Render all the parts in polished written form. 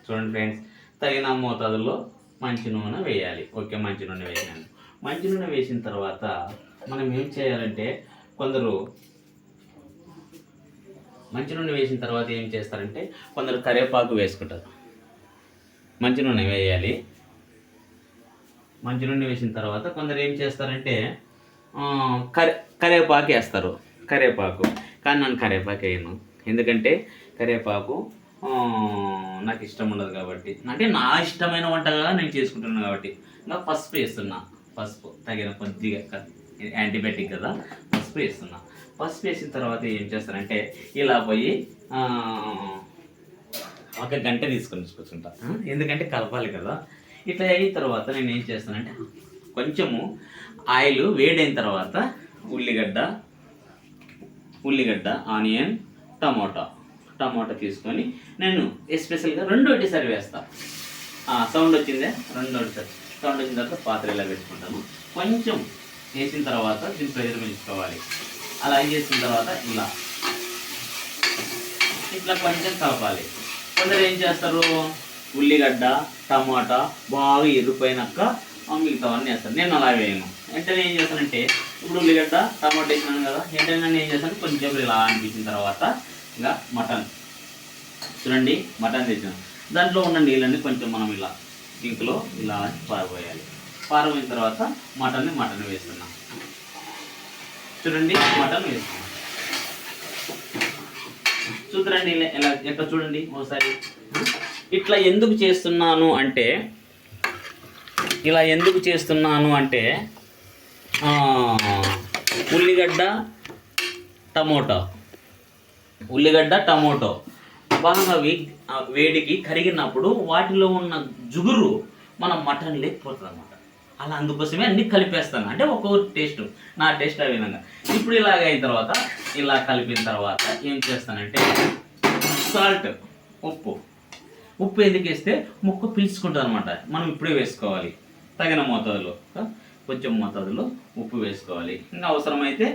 చూడండి ఫ్రెండ్స్, తగిన మోతాదులో మంచి నూనె వేయాలి. ఓకే, మంచి నూనె వేసాను. మంచి నూనె వేసిన తర్వాత మనం ఏం చేయాలంటే, కొందరు మంచి నూనె వేసిన తర్వాత ఏం చేస్తారంటే కొందరు కరివేపాకు వేసుకుంటారు. మంచి నూనె వేయాలి. మంచి నూనె వేసిన తర్వాత కొందరు ఏం చేస్తారంటే కరివేపాకు వేస్తారు. కరివేపాకు కానీ నన్ను కరివేపాకు వేయను. ఎందుకంటే కరివేపాకు నాకు ఇష్టం ఉండదు కాబట్టి, అంటే నా ఇష్టమైన వంటగా నేను చేసుకుంటున్నాను కాబట్టి. ఇంకా పసుపు వేస్తున్నా. పసుపు తగిన కొద్దిగా, యాంటీబయాటిక్ కదా, పసుపు వేస్తున్నా. పసుపు వేసిన తర్వాత ఏం చేస్తానంటే ఇలా పోయి ఒక గంట తీసుకొని కూర్చుంటా. ఎందుకంటే కలపాలి కదా. ఇట్లా అయిన తర్వాత నేను ఏం చేస్తానంటే కొంచెము ఆయిల్ వేడైన తర్వాత ఉల్లిగడ్డ, ఆనియన్, టమోటా తీసుకొని నేను ఎస్పెషల్గా రెండు ఒకటిసారి వేస్తాను. సౌండ్ వచ్చిందే, రెండు ఒకటిసారి సౌండ్ వచ్చిన తర్వాత పాత్ర ఇలా పెట్టుకుంటాను. కొంచెం వేసిన తర్వాత దీన్ని ప్రెజర్ పెంచుకోవాలి. అలా చేసిన తర్వాత ఇట్లా కొంచెం కలపాలి. కొందరు ఏం చేస్తారు, ఉల్లిగడ్డ టమాటా బాగా ఎర్రిపోయినాక మిగతావన్నీ వేస్తారు. నేను అలా వేయను. వెంటనే ఏం చేస్తానంటే, ఇప్పుడు ఉల్లిగడ్డ టమాటా వేసినాను కదా, వెంటనే నేను ఏం చేస్తాను, కొంచెం ఇలా అనిపించిన తర్వాత ఇంకా మటన్, చూడండి మటన్ తెచ్చాను. దాంట్లో ఉన్న నీళ్ళని కొంచెం మనం ఇలా సింక్లో ఇలా పారబోయాలి. పారబోయిన తర్వాత మటన్ వేస్తున్నాం. చూడండి మటన్ వేస్తున్నాం. చూద్దండి ఎలా ఎట్లా చూడండి ఒకసారి. ఇట్లా ఎందుకు చేస్తున్నాను అంటే ఉల్లిగడ్డ టమోటో బాగా వేడికి కరిగినప్పుడు వాటిలో ఉన్న జుగురు మన మటన్ లేకపోతుంది అన్నమాట. అలా అందుకోసమే అన్నీ కలిపేస్తాను. అంటే ఒక్కొక్క టేస్ట్, నా టేస్ట్ ఆ విధంగా. ఇప్పుడు ఇలాగ అయిన తర్వాత ఇలా కలిపిన తర్వాత ఏం చేస్తానంటే సాల్ట్, ఉప్పు ఎందుకు వేస్తే ముక్క పీల్చుకుంటుంది అనమాట. మనం ఇప్పుడే వేసుకోవాలి. తగిన మోతాదులో, కొంచెం మోతాదులో ఉప్పు వేసుకోవాలి. ఇంకా అవసరమైతే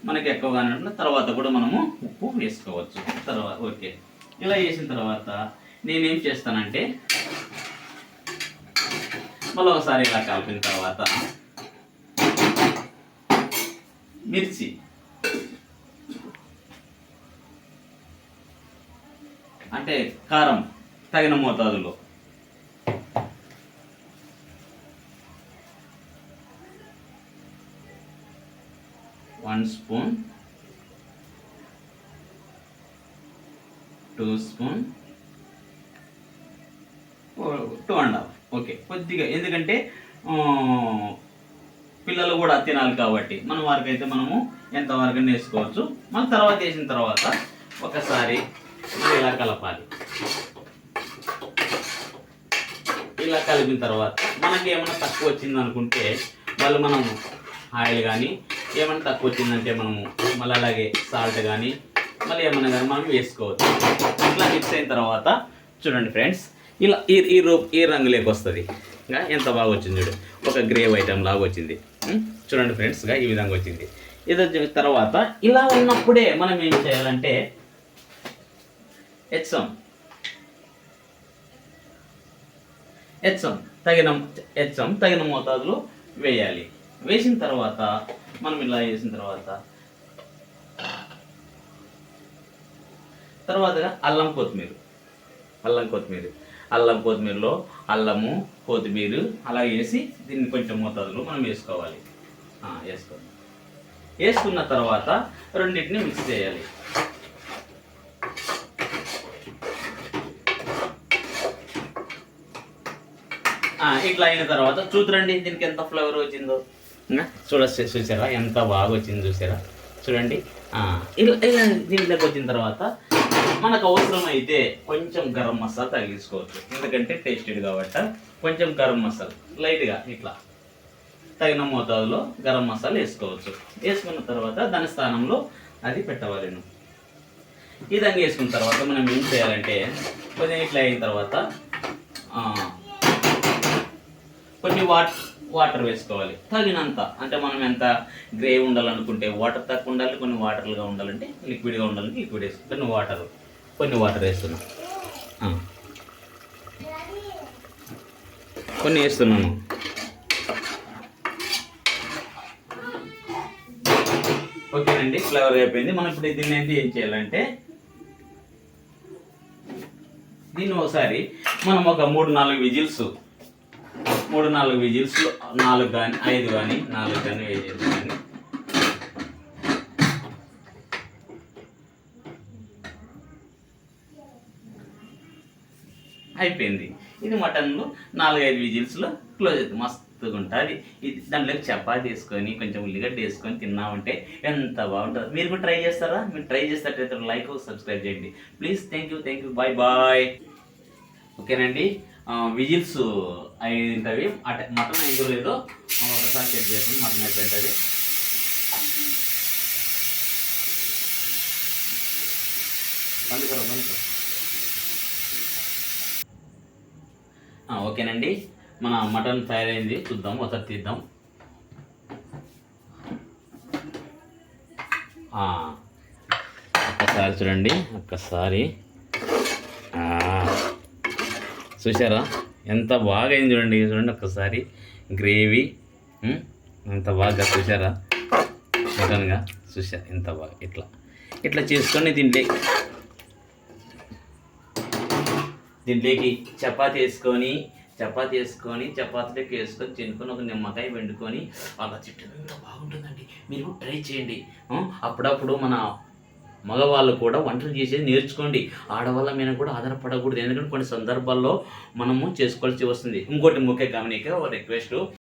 మనకి ఎక్కువగానే తర్వాత కూడా మనము ఉప్పు వేసుకోవచ్చు. తర్వాత ఓకే, ఇలా వేసిన తర్వాత నేనేం చేస్తానంటే మళ్ళీ ఒకసారి ఇలా కలిపిన తర్వాత మిర్చి, అంటే కారం తగిన మోతాదులో, వన్ స్పూన్, 2 స్పూన్, 2.5. ఓకే, కొద్దిగా, ఎందుకంటే పిల్లలు కూడా తినాలి కాబట్టి మన వారికి అయితే మనము ఎంతవరకు వేసుకోవచ్చు. మన తర్వాత వేసిన తర్వాత ఒకసారి ఇలా కలపాలి. ఇలా కలిపిన తర్వాత మనకి ఏమైనా తక్కువ వచ్చింది అనుకుంటే మనం ఆయిల్ కానీ ఏమైనా తక్కువ వచ్చిందంటే మనము మళ్ళీ అలాగే సాల్ట్ కానీ మళ్ళీ ఏమైనా కానీ మనం వేసుకోవచ్చు. ఇట్లా మిక్స్ అయిన తర్వాత చూడండి ఫ్రెండ్స్, ఇలా ఈ రంగులోకి వస్తుంది. ఇంకా ఎంత బాగా వచ్చింది చూడు, ఒక గ్రేవ్ ఐటెం లాగా వచ్చింది. చూడండి ఫ్రెండ్స్గా ఈ విధంగా వచ్చింది. ఇది వచ్చిన తర్వాత ఇలా ఉన్నప్పుడే మనం ఏం చేయాలంటే హెచ్ఎం తగిన మోతాదులో వేయాలి. వేసిన తర్వాత మనం ఇలా వేసిన తర్వాతగా అల్లం కొత్తిమీరలో అల్లము కొత్తిమీర అలా వేసి దీన్ని కొంచెం మోతాదులో మనం వేసుకోవాలి. వేసుకున్న తర్వాత రెండింటిని మిక్స్ చేయాలి. ఇట్లా అయిన తర్వాత చూద్దండి దీనికి ఎంత ఫ్లేవర్ వచ్చిందో. చూసారా ఎంత బాగా వచ్చింది, చూసారా చూడండి. ఇలా దీంట్లోకి వచ్చిన తర్వాత మనకు అవసరం అయితే కొంచెం గరం మసాలా తగిలించుకోవచ్చు. ఎందుకంటే టేస్టెడ్ కాబట్టి కొంచెం గరం మసాలా లైట్గా ఇట్లా తగిన మోతాదులో గరం మసాలా వేసుకోవచ్చు. వేసుకున్న తర్వాత దాని స్థానంలో అది పెట్టవాలి. ఈ విధంగా వేసుకున్న తర్వాత మనం ఏం చేయాలంటే కొంచెం ఇట్లా అయిన తర్వాత కొన్ని వాటర్ వేసుకోవాలి తగినంత. అంటే మనం ఎంత గ్రేవీ ఉండాలనుకుంటే వాటర్ తక్కువ ఉండాలి, కొన్ని వాటర్గా ఉండాలంటే లిక్విడ్గా ఉండాలంటే లిక్విడ్ వేసుకోవాలి. కొన్ని వాటర్ వేస్తున్నాం. కొన్ని వేస్తున్నాను. ఓకేనండి, ఫ్లేవర్ అయిపోయింది. మనం ఇప్పుడు దీన్ని ఏంటి ఏం చేయాలంటే దీన్ని ఒకసారి మనం ఒక 3-4 విజిల్స్ 4 కానీ 5 కానీ 4 కానీ వేసేది కానీ అయిపోయింది. ఇది మటన్లో 4-5 విజిల్స్లో క్లోజ్ అవుతుంది. మస్తుగా ఉంటుంది. ఇది దాంట్లోకి చపాతీ వేసుకొని కొంచెం ఉల్లిగడ్డ వేసుకొని తిన్నామంటే ఎంత బాగుంటుంది. మీరు కూడా ట్రై చేస్తారా? మీరు ట్రై చేస్తారైతే లైక్ సబ్స్క్రైబ్ చేయండి ప్లీజ్. Thank you. బాయ్. ఓకేనండి, విజిల్స్ అయింటవి. మటన్ అయిందో లేదో ఒకసారి చెక్ చేసుకుని మటన్ అయిపోయింటుంది. ఓకేనండి, మన మటన్ తయారైంది. చూద్దాం, ఒకసారి తీద్దాం. ఒక్కసారి చూడండి, ఒక్కసారి చూసారా ఎంత బాగా అయింది. చూడండి ఒక్కసారి గ్రేవీ ఎంత బాగా చూసారా, మటన్గా చూసా ఎంత బాగా. ఇట్లా చేసుకొని దీంట్లోకి చపాతీ వేసుకొని చపాతీలోకి వేసుకొని తినుకొని ఒక నిమ్మకాయ వండుకొని అలా తింటే ఎంత బాగుంటుందండి. మీరు ట్రై చేయండి. అప్పుడప్పుడు మన మగవాళ్ళు కూడా వంటలు చేసేది నేర్చుకోండి. ఆడవాళ్ళ మీద కూడా ఆధారపడకూడదు. ఎందుకంటే కొన్ని సందర్భాల్లో మనము చేసుకోవాల్సి వస్తుంది. ఇంకోటి ముఖ్య గమనిక రిక్వెస్ట్,